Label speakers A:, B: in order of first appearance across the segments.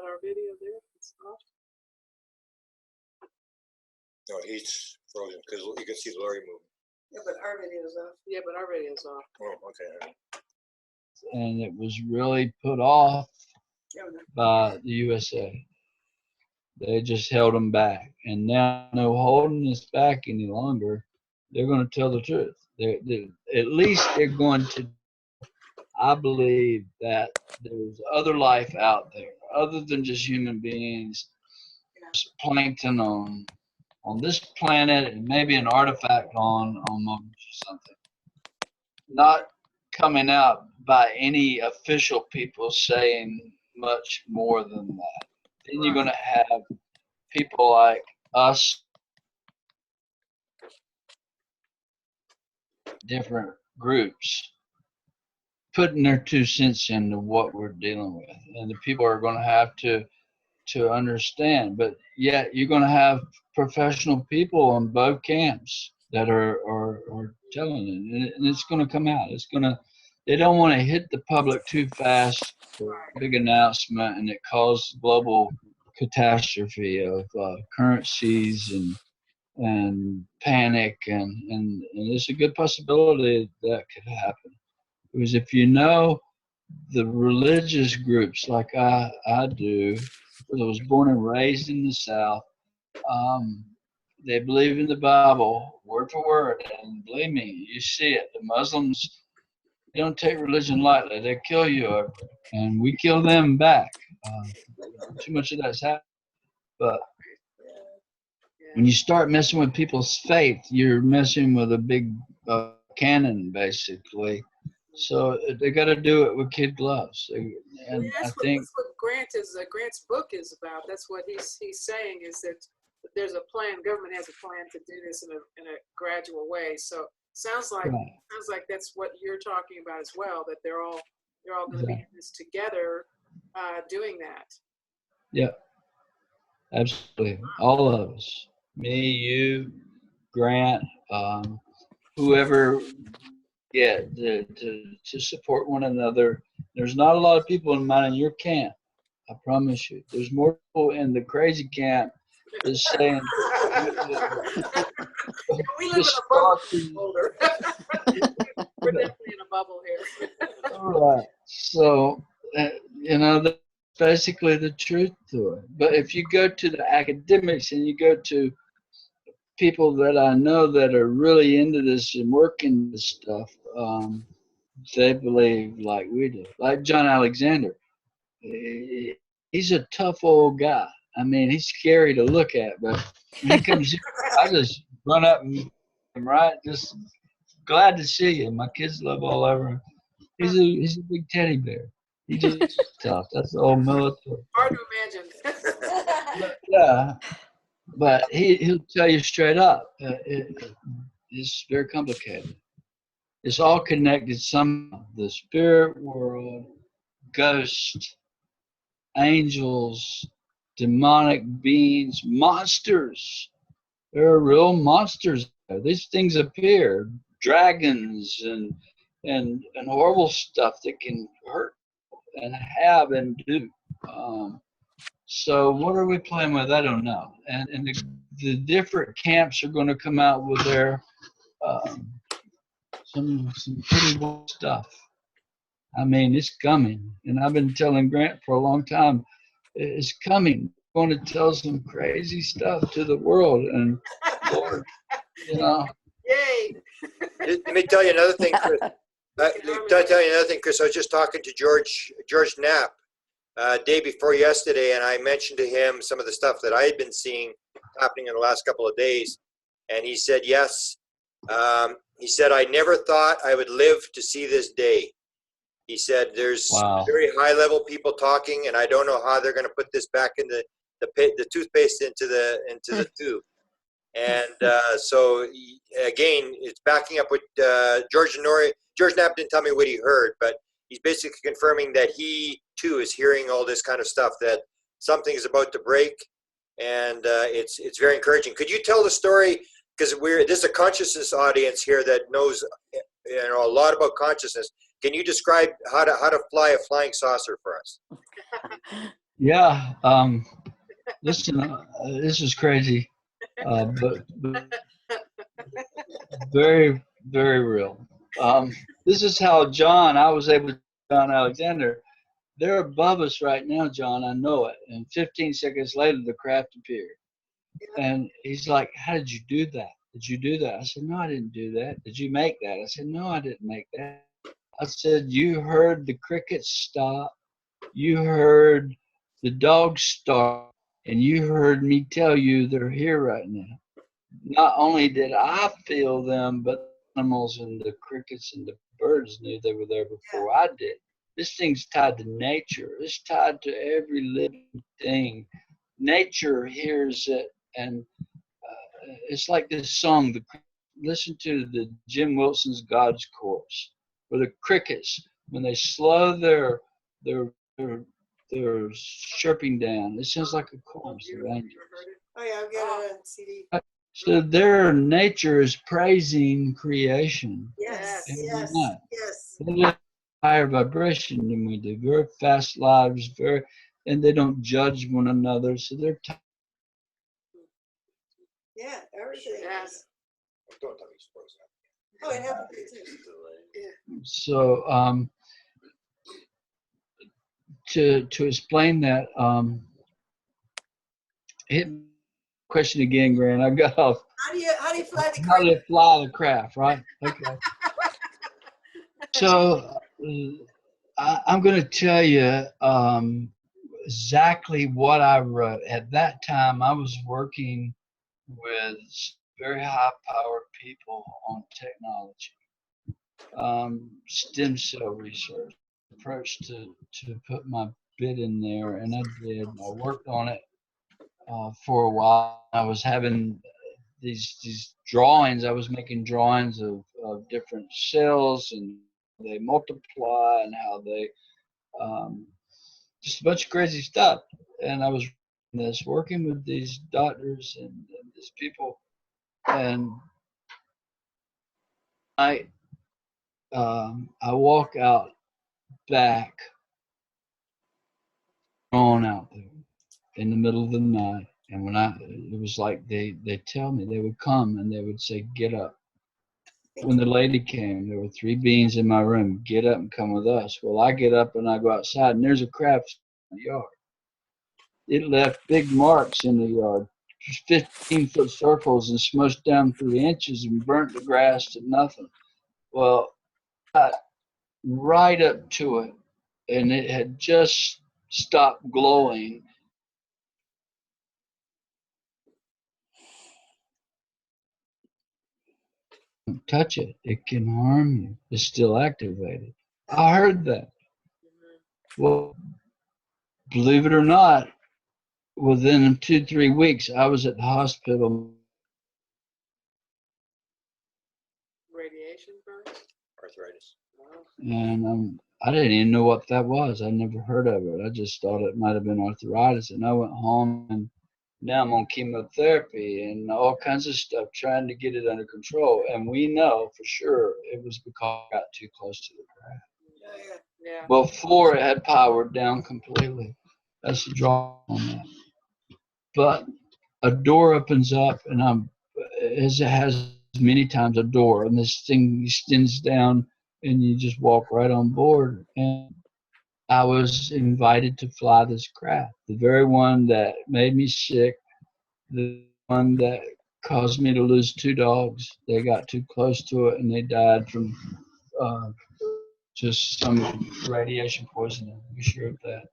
A: that our video there? It's off.
B: No, he's frozen because you can see Lori moving.
A: Yeah, but our video's off. Yeah, but our video's off.
B: Oh, okay.
C: And it was really put off by the USA. They just held them back, and now no holding us back any longer. They're going to tell the truth. At least they're going to. I believe that there's other life out there, other than just human beings. There's plankton on this planet, and maybe an artifact on Mars or something. Not coming out by any official people saying much more than that. Then you're going to have people like us, different groups, putting their 2 cents into what we're dealing with. And the people are going to have to understand. But yet you're going to have professional people on both camps that are telling it. And it's going to come out. They don't want to hit the public too fast for a big announcement, and it causes global catastrophe of currencies and panic, and there's a good possibility that could happen. Because if you know the religious groups like I do, because I was born and raised in the South, they believe in the Bible word for word, and believe me, you see it. The Muslims, they don't take religion lightly. They kill you over it, and we kill them back. Too much of that's happened. But when you start messing with people's faith, you're messing with a big cannon, basically. So they got to do it with kid gloves. And
A: that's what Grant's book is about. That's what he's saying, is that there's a plan. Government has a plan to do this in a gradual way. So sounds like that's what you're talking about as well. That they're all going to be in this together, doing that.
C: Yeah, absolutely. All of us, me, you, Grant, whoever. Yeah, to support one another. There's not a lot of people in your camp. I promise you. There's more people in the crazy camp that's saying.
A: We live in a bubble. We're definitely in a bubble here.
C: All right. So, that's basically the truth to it. But if you go to the academics and you go to people that I know that are really into this and working this stuff, they believe like we do. Like John Alexander. He's a tough old guy. I mean, he's scary to look at, but when he comes here, I just run up and meet him, right? Just glad to see you. My kids love all over him. He's a big teddy bear. He's just tough. That's the old military.
A: Hard to imagine.
C: Yeah. But he'll tell you straight up, it's very complicated. It's all connected somehow. The spirit world, ghosts, angels, demonic beings, monsters. There are real monsters there. These things appear, dragons and horrible stuff that can hurt and have and do. So what are we playing with? I don't know. And the different camps are going to come out with their some pretty wild stuff. I mean, it's coming. And I've been telling Grant for a long time, it's coming. We're going to tell some crazy stuff to the world. And Lord,
A: Yay!
B: Let me tell you another thing, Chris. Chris. I was just talking to George Knapp day before yesterday, and I mentioned to him some of the stuff that I had been seeing happening in the last couple of days. And he said, yes. He said, I never thought I would live to see this day. He said, there's very high-level people talking, and I don't know how they're going to put this back in the toothpaste into the tube. And so, again, it's backing up what George Knapp didn't tell me what he heard, but he's basically confirming that he, too, is hearing all this kind of stuff, that something is about to break, and it's very encouraging. Could you tell the story, because there's a consciousness audience here that knows a lot about consciousness. Can you describe how to fly a flying saucer for us?
C: Yeah. Listen, this is crazy, but very, very real. This is how I was able to, John Alexander, they're above us right now, John. I know it. And 15 seconds later, the craft appeared. And he's like, how did you do that? Did you do that? I said, no, I didn't do that. Did you make that? I said, no, I didn't make that. I said, you heard the crickets stop. You heard the dogs start. And you heard me tell you they're here right now. Not only did I feel them, but the animals and the crickets and the birds knew they were there before I did. This thing's tied to nature. It's tied to every living thing. Nature hears it, and it's like this song. Listen to the Jim Wilson's God's Chorus, where the crickets, when they slow their their chirping down, it sounds like a chorus of angels.
D: Oh yeah, I've got it on CD.
C: So their nature is praising creation.
D: Yes,
A: Yes.
D: yes,
C: Not.
D: yes.
C: They live higher vibration than we do. Very fast lives, and they don't judge one another. So they're
D: Yeah, everything.
A: Yes.
B: Don't tell me sports.
D: Oh, it happened too.
C: so to explain that. Hit question again, Grant. I got off.
D: How do you fly the
C: How do
D: cricket?
C: you fly the craft, right? Okay. So I'm going to tell you exactly what I wrote. At that time, I was working with very high-powered people on technology, stem cell research, approach to put my bit in there, and I did. I worked on it for a while. I was having these drawings. I was making drawings of different cells and they multiply and how they just a bunch of crazy stuff. And I was working with these doctors and these people, and I walk out back on out there in the middle of the night, and it was like they tell me, they would come and they would say, get up. When the lady came, there were 3 beings in my room. Get up and come with us. Well, I get up and I go outside, and there's a craft in the yard. It left big marks in the yard, 15-foot circles, and smudged down 3 inches and burnt the grass to nothing. Well, I got right up to it, and it had just stopped glowing. Don't touch it. It can harm you. It's still activated. I heard that. Well, believe it or not, within 2-3 weeks, I was at the hospital.
A: Radiation burn?
B: Arthritis.
A: Wow.
C: And I didn't even know what that was. I never heard of it. I just thought it might have been arthritis. And I went home, and now I'm on chemotherapy and all kinds of stuff, trying to get it under control. And we know for sure it was because I got too close to the craft.
D: Oh, yeah.
A: Yeah.
C: Before it had powered down completely. That's the draw on that. But a door opens up, and as it has many times a door, and this thing extends down, and you just walk right on board. And I was invited to fly this craft, the very one that made me sick, the one that caused me to lose 2 dogs. They got too close to it, and they died from just some radiation poisoning. Be sure of that.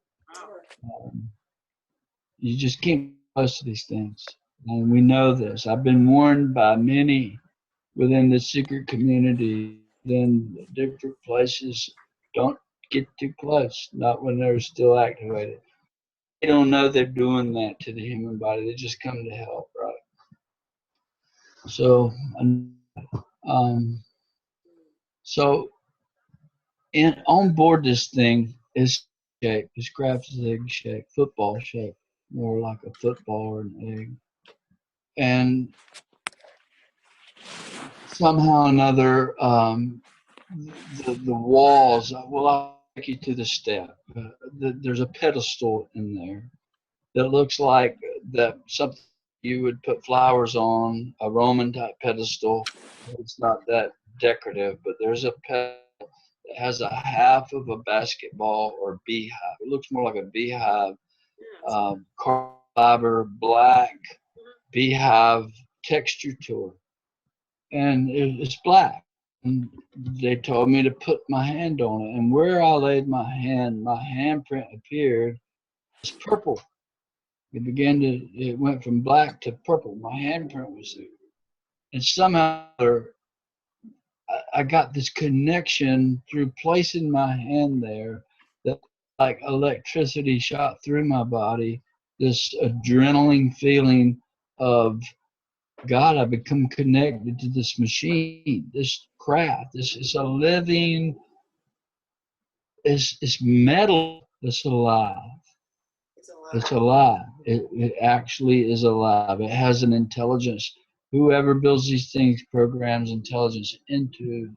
C: You just can't get close to these things. And we know this. I've been warned by many within the secret community, in different places, don't get too close, not when they're still activated. They don't know they're doing that to the human body. They just come to help, right? So, on board this thing is shaped. This craft is egg shaped, football shaped, more like a football or an egg. And somehow or another, the walls, well, I take you to the step. There's a pedestal in there that looks like that something you would put flowers on, a Roman type pedestal. It's not that decorative, but there's a pedestal that has a half of a basketball or beehive. It looks more like a beehive, carbon fiber, black beehive texture to it, and it's black. And they told me to put my hand on it, and where I laid my handprint appeared as purple. It went from black to purple. My handprint was there. And somehow I got this connection through placing my hand there that like electricity shot through my body, this adrenaline feeling of God, I become connected to this machine, this craft. This is a living, it's metal that's alive. It's alive. It actually is alive. It has an intelligence. Whoever builds these things programs intelligence into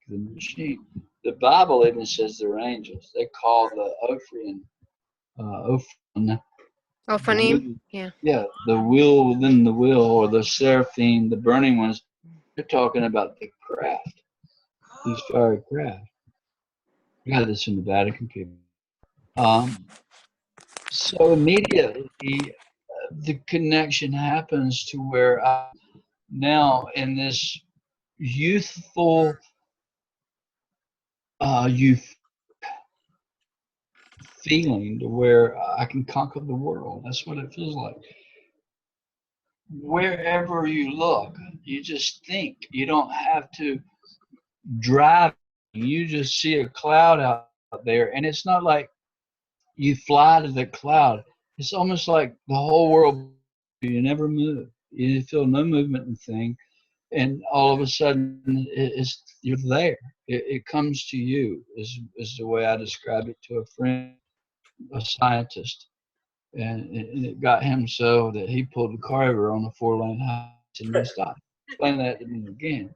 C: the machine. The Bible even says they're angels. They call the Ophion,
E: Ophanim? Yeah.
C: yeah, the will within the will, or the seraphim, the burning ones. They're talking about the craft, these fiery craft. We got this in the Vatican, people. So immediately, the connection happens to where I now in this youthful youth feeling to where I can conquer the world. That's what it feels like. Wherever you look, you just think. You don't have to drive. You just see a cloud out there, and it's not like you fly to the cloud. It's almost like the whole world, you never move. You feel no movement in thing, and all of a sudden you're there. It comes to you is the way I describe it to a friend, a scientist, and it got him so that he pulled the car over on a 4-lane highway and he stopped. Explain that to me again.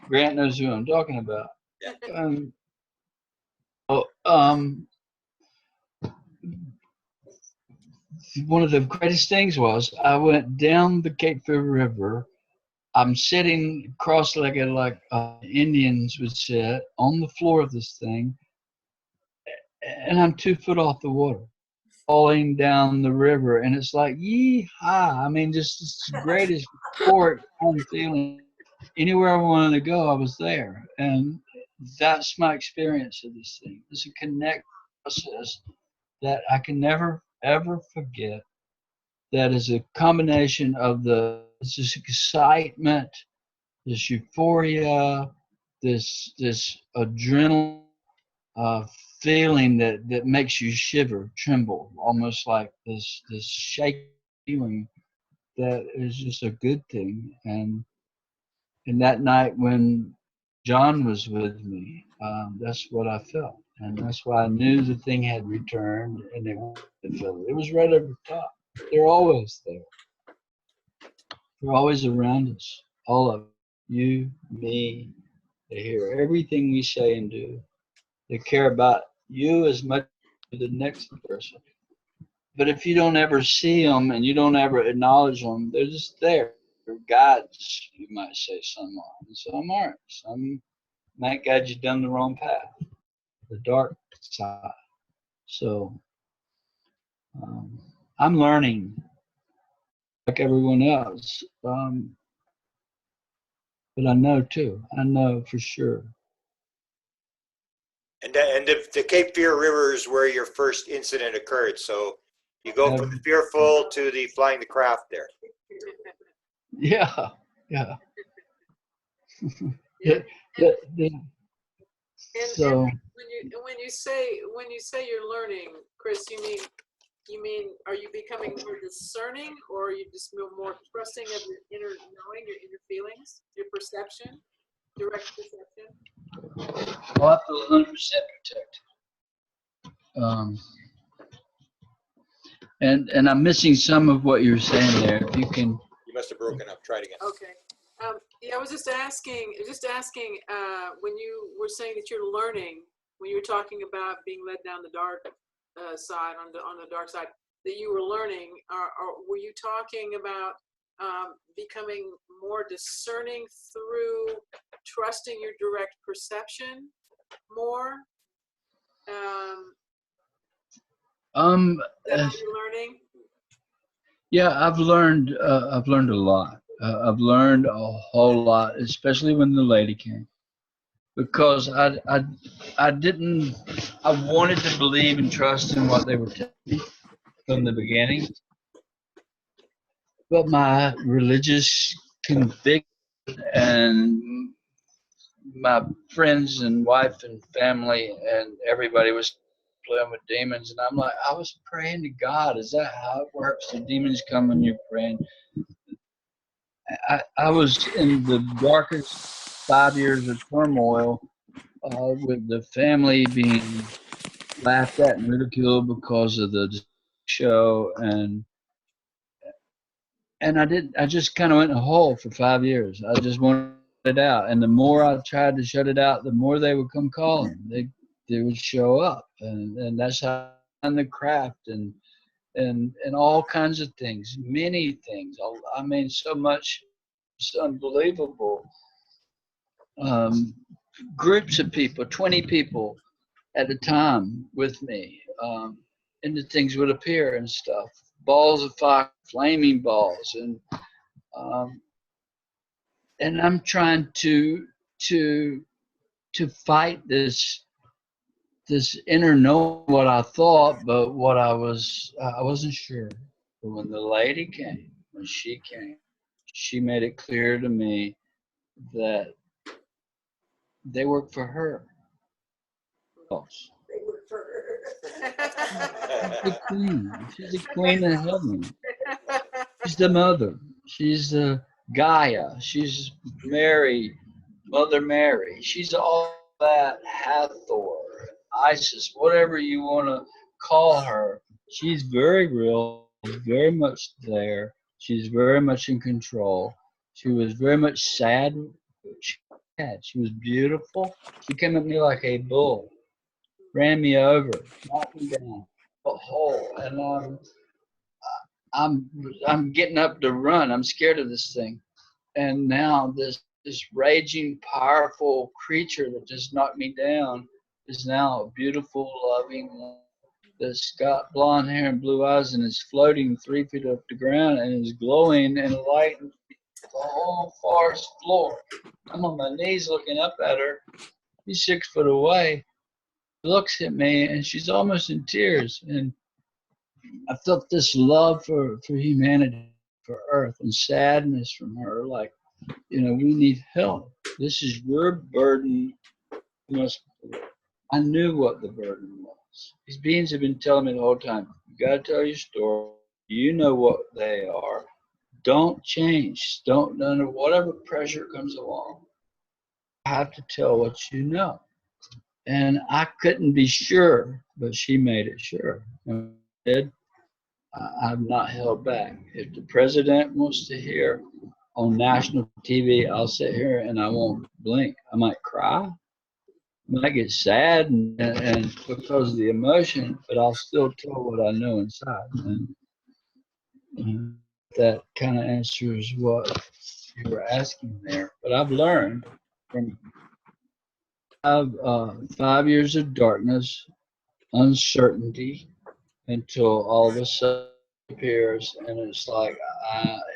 C: Grant knows who I'm talking about. One of the greatest things was I went down the Cape Fear River. I'm sitting cross-legged like Indians would sit on the floor of this thing, and I'm 2 foot off the water, falling down the river, and it's like yee-haw. I mean, just the greatest sport I'm feeling. Anywhere I wanted to go, I was there, and that's my experience of this thing. It's a connect process that I can never ever forget. That is a combination of this excitement, this euphoria, this adrenaline feeling that makes you shiver, tremble, almost like this shaking feeling that is just a good thing. And that night when John was with me, that's what I felt, and that's why I knew the thing had returned, and it was right over top. They're always there. They're always around us, all of you, me. They hear everything we say and do. They care about you as much as the next person. But if you don't ever see them and you don't ever acknowledge them, they're just there. They're guides, you might say. Some are, and some aren't. Some might guide you down the wrong path, the dark side. So I'm learning like everyone else. But I know too. I know for sure.
B: And the Cape Fear River is where your first incident occurred. So you go from the fearful to the flying the craft there.
C: Yeah, yeah. So
A: and when you say you're learning, Chris, you mean are you becoming more discerning, or are you just more trusting of your inner knowing, your inner feelings, your perception, direct perception?
C: I'll have to 100% protect. And I'm missing some of what you're saying there. If you can.
B: You must have broken up. Try it again.
A: Okay. Yeah, I was just asking when you were saying that you're learning, when you were talking about being led down the dark side, on the dark side, that you were learning, or were you talking about becoming more discerning through trusting your direct perception more? Is that what you're learning?
C: Yeah, I've learned a lot. I've learned a whole lot, especially when the lady came, because I didn't. I wanted to believe and trust in what they were telling me from the beginning, but my religious conviction and my friends and wife and family and everybody was playing with demons, and I'm like, I was praying to God. Is that how it works? The demons come and you're praying. I was in the darkest 5 years of turmoil, with the family being laughed at and ridiculed because of the show, and I just kind of went in a hole for 5 years. I just wanted it out, and the more I tried to shut it out, the more they would come calling. They would show up, and that's how I learned the craft and all kinds of things, many things. I mean, so much. It's unbelievable. Groups of people, 20 people at a time with me, and the things would appear and stuff. Balls of fire, flaming balls, um, and I'm trying to fight this inner knowing what I thought, but what I wasn't sure. But when the lady came, when she came, she made it clear to me that they work for her.
D: They work for her.
C: She's the queen. She's the queen of heaven. She's the mother. She's the Gaia. She's Mary, Mother Mary. She's all that, Hathor, Isis, whatever you want to call her. She's very real, very much there. She's very much in control. She was very much sad. She was beautiful. She came at me like a bull, ran me over, knocked me down, a hole, and I'm getting up to run. I'm scared of this thing, and now this raging, powerful creature that just knocked me down is now a beautiful, loving, that's got blonde hair and blue eyes and is floating 3 feet off the ground and is glowing and lighting the whole forest floor. I'm on my knees looking up at her. She's 6 foot away. She looks at me and she's almost in tears. And I felt this love for humanity, for Earth, and sadness from her. Like, we need help. This is your burden. I knew what the burden was. These beings have been telling me the whole time, you got to tell your story. You know what they are. Don't change. Don't, whatever pressure comes along, you have to tell what you know. And I couldn't be sure, but she made it sure. And I did. I'm not held back. If the president wants to hear on national TV, I'll sit here and I won't blink. I might cry. I might get sad and because of the emotion, but I'll still tell what I know inside. And that kind of answers what you were asking there. But I've learned from 5 years of darkness, uncertainty, until all of a sudden it appears, and it's like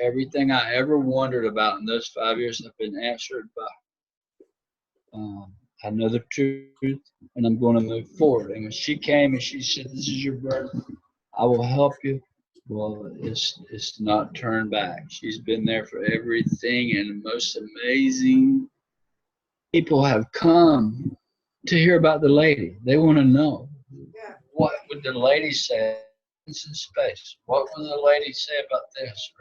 C: everything I ever wondered about in those 5 years have been answered by. I know the truth, and I'm going to move forward. And when she came and she said, "This is your burden. I will help you." Well, it's not turned back. She's been there for everything, and the most amazing people have come to hear about the lady. They want to know, what would the lady say in space? What would the lady say about this?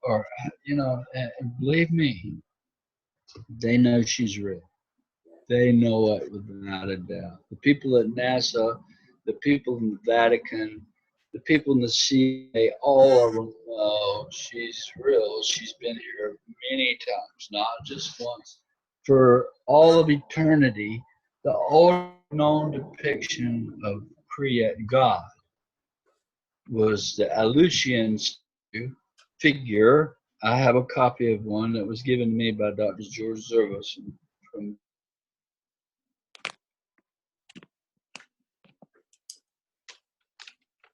C: Or and believe me, they know she's real. They know it without a doubt. The people at NASA, the people in the Vatican, the people in the CIA, all of them know she's real. She's been here many times, not just once. For all of eternity, the older known depiction of create God was the Aleutian figure. I have a copy of one that was given to me by Dr. George Zervos from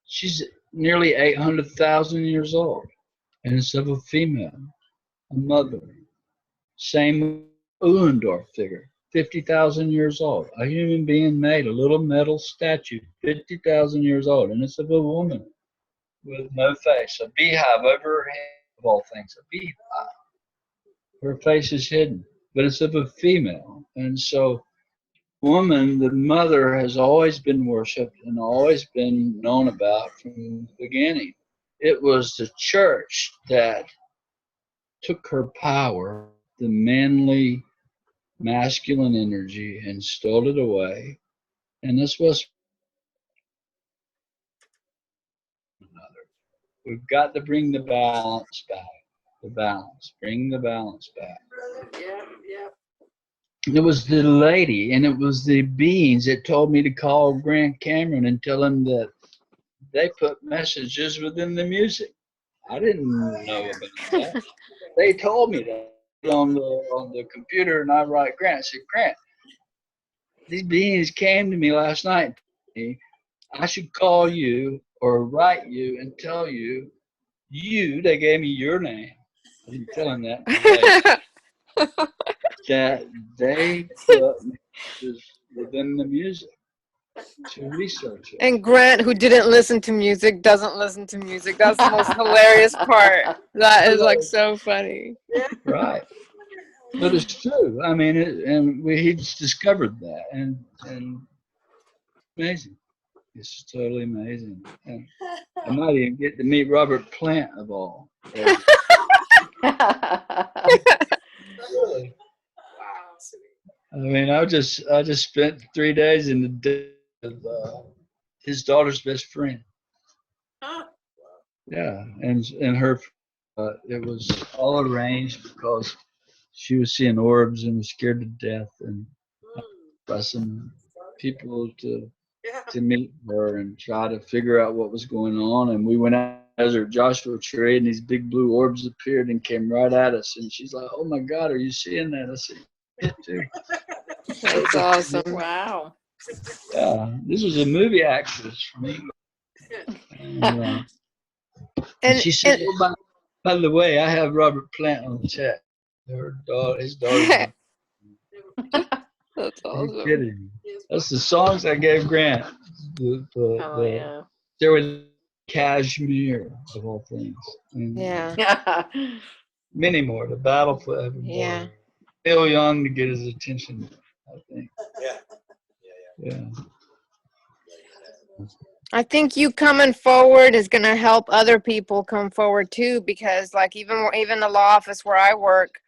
C: she's nearly 800,000 years old, and it's of a female, a mother. Same Ullendorf figure, 50,000 years old, a human being made, a little metal statue, 50,000 years old, and it's of a woman with no face, a beehive over her head, of all things, a beehive. Her face is hidden, but it's of a female. And so, woman, the mother, has always been worshipped and always been known about from the beginning. It was the church that took her power, the manly, masculine energy, and stole it away. And this was another. We've got to bring the balance back. The balance. Bring the balance back.
A: Yeah, yeah.
C: It was the lady and it was the beings that told me to call Grant Cameron and tell him that they put messages within the music. I didn't know about that. They told me that on the computer, and I write Grant. I said, Grant, these beings came to me last night. I should call you or write you and tell you, they gave me your name. I didn't tell him that. That they put messages within the music to research it.
E: And Grant, who didn't listen to music, doesn't listen to music. That's the most hilarious part. That is like so funny.
C: Right. But it's true. I mean, he's discovered that, and amazing. It's totally amazing. And I might even get to meet Robert Plant of all. Really.
A: Wow.
C: I mean, I just spent 3 days in the day with his daughter's best friend.
A: Huh.
C: Yeah, and her. It was all arranged because she was seeing orbs and was scared to death, and pressing people to meet her and try to figure out what was going on. And we went out as her Joshua tree, and these big blue orbs appeared and came right at us. And she's like, "Oh my God, are you seeing that?" I said, "Yeah, too."
E: That's awesome.
D: Wow.
C: Yeah, this was a movie actress for me. And she said, "Oh, by the way, I have Robert Plant on the chat. His daughter."
E: That's
C: Are you
E: awesome.
C: kidding? That's the songs I gave Grant.
D: Yeah.
C: There was Kashmir of all things. And
E: Yeah.
C: many more. The Battle for Evermore.
E: Yeah.
C: Neil Young to get his attention, I think. Yeah.
E: I think you coming forward is going to help other people come forward too, because like even the law office where I work,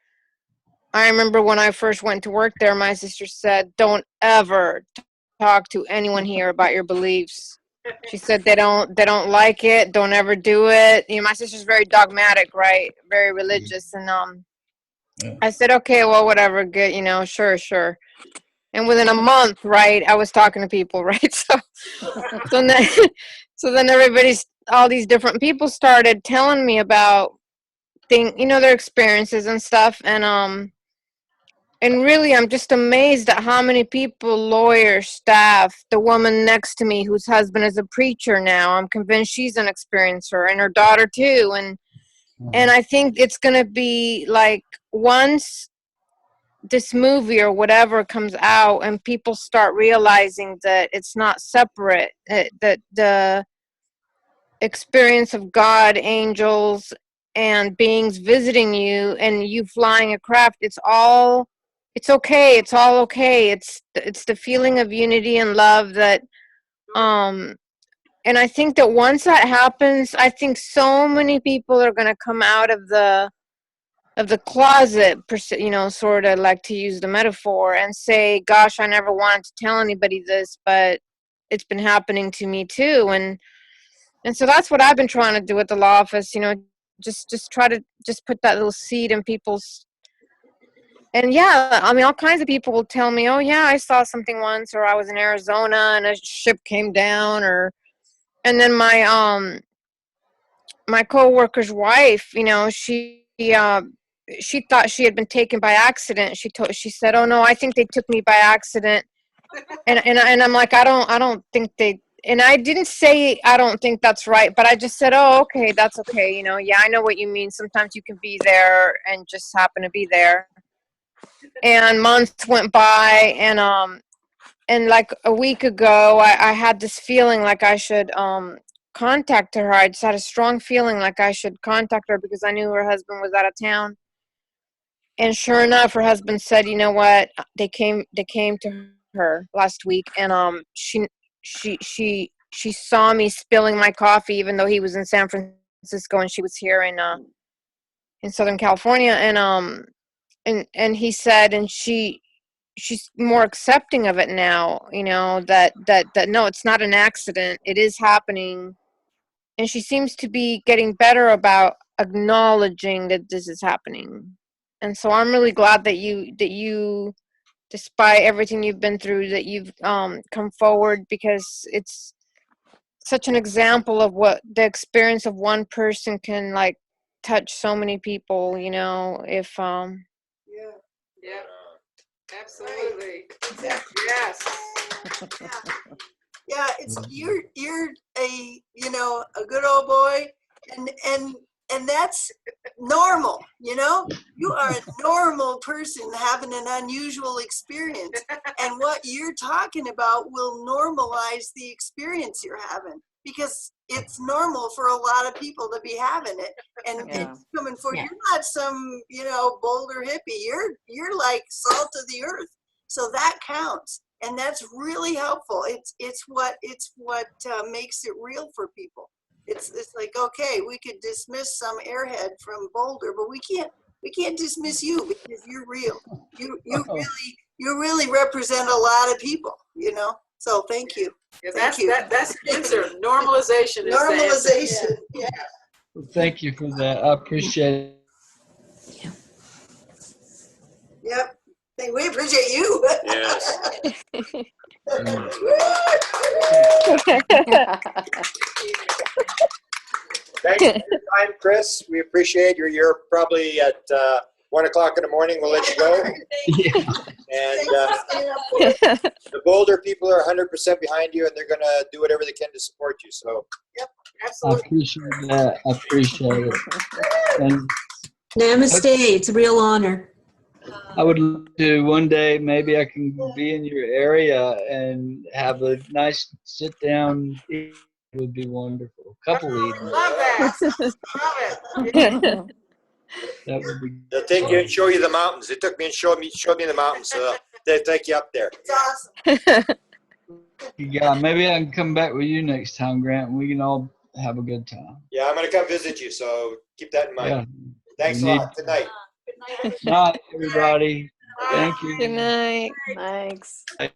E: I remember when I first went to work there, my sister said, "Don't ever talk to anyone here about your beliefs." She said they don't like it. Don't ever do it. You know, my sister's very dogmatic, right? Very religious, and I said, "Okay, well, whatever. Good, you know, sure." And within a month, right, I was talking to people, right? So then all these different people started telling me about their experiences and stuff, and really, I'm just amazed at how many people, lawyers, staff, the woman next to me whose husband is a preacher now, I'm convinced she's an experiencer, and her daughter too. And I think it's going to be like once this movie or whatever comes out and people start realizing that it's not separate, that the experience of God, angels, and beings visiting you and you flying a craft, it's okay. It's all okay. It's the feeling of unity and love that, and I think that once that happens, I think so many people are going to come out of the closet, sort of like, to use the metaphor, and say, "Gosh, I never wanted to tell anybody this, but it's been happening to me too." And so that's what I've been trying to do at the law office, just try to just put that little seed in people's and yeah, I mean, all kinds of people will tell me, oh yeah, I saw something once, or I was in Arizona and a ship came down, and then my coworker's wife, you know, she thought she had been taken by accident. She said, oh no, I think they took me by accident. And I'm like, I don't think they, and I didn't say I don't think that's right, but I just said, oh, okay, that's okay. You know, yeah, I know what you mean. Sometimes you can be there and just happen to be there. And months went by, and like a week ago, I had this feeling like I should contact her. I just had a strong feeling like I should contact her because I knew her husband was out of town. And sure enough, her husband said, you know what? They came to her last week, and she saw me spilling my coffee, even though he was in San Francisco and she was here in Southern California. And he said, and she's more accepting of it now, you know, that no, it's not an accident, it is happening. And she seems to be getting better about acknowledging that this is happening. And so I'm really glad that you despite everything you've been through, that you've come forward, because it's such an example of what the experience of one person can like touch so many people, you know, if
A: Yeah. Yeah. Absolutely. Yes.
F: Yeah, it's you're a a good old boy, and that's normal. You are a normal person having an unusual experience, and what you're talking about will normalize the experience you're having, because it's normal for a lot of people to be having it, and it's coming for you. You're not some Boulder hippie. You're like salt of the earth, so that counts. And that's really helpful. It's what makes it real for people. It's like, okay, we could dismiss some airhead from Boulder, but we can't dismiss you, because you're real. You really represent a lot of people. So thank you.
A: Yeah,
F: Thank you.
A: That's answer. Normalization is
F: Normalization. Yeah.
C: Well, thank you for that. I appreciate it.
F: Yep. We appreciate you.
B: Yes. Thanks for your time, Chris. We appreciate you. You're probably at 1 o'clock in the morning. We'll let you go. And the Boulder people are 100% behind you, and they're going to do whatever they can to support you. So,
F: Yep,
C: I
F: absolutely.
C: appreciate that. I appreciate it. And
G: Namaste. It's a real honor.
C: I would love to one day, maybe I can be in your area and have a nice sit down. It would be wonderful. Couple evenings.
A: Love that. Love it.
C: That would be.
B: they'll take you and show you the mountains. They took me and showed me the mountains. So they'll take you up there.
F: It's awesome.
C: Yeah, maybe I can come back with you next time, Grant, and we can all have a good time.
B: Yeah, I'm going to come visit you. So keep that in mind.
C: Yeah.
B: Thanks a lot. Good night.
C: Night, everybody. Thank you.
E: Good night.
G: Thanks.
C: Bye.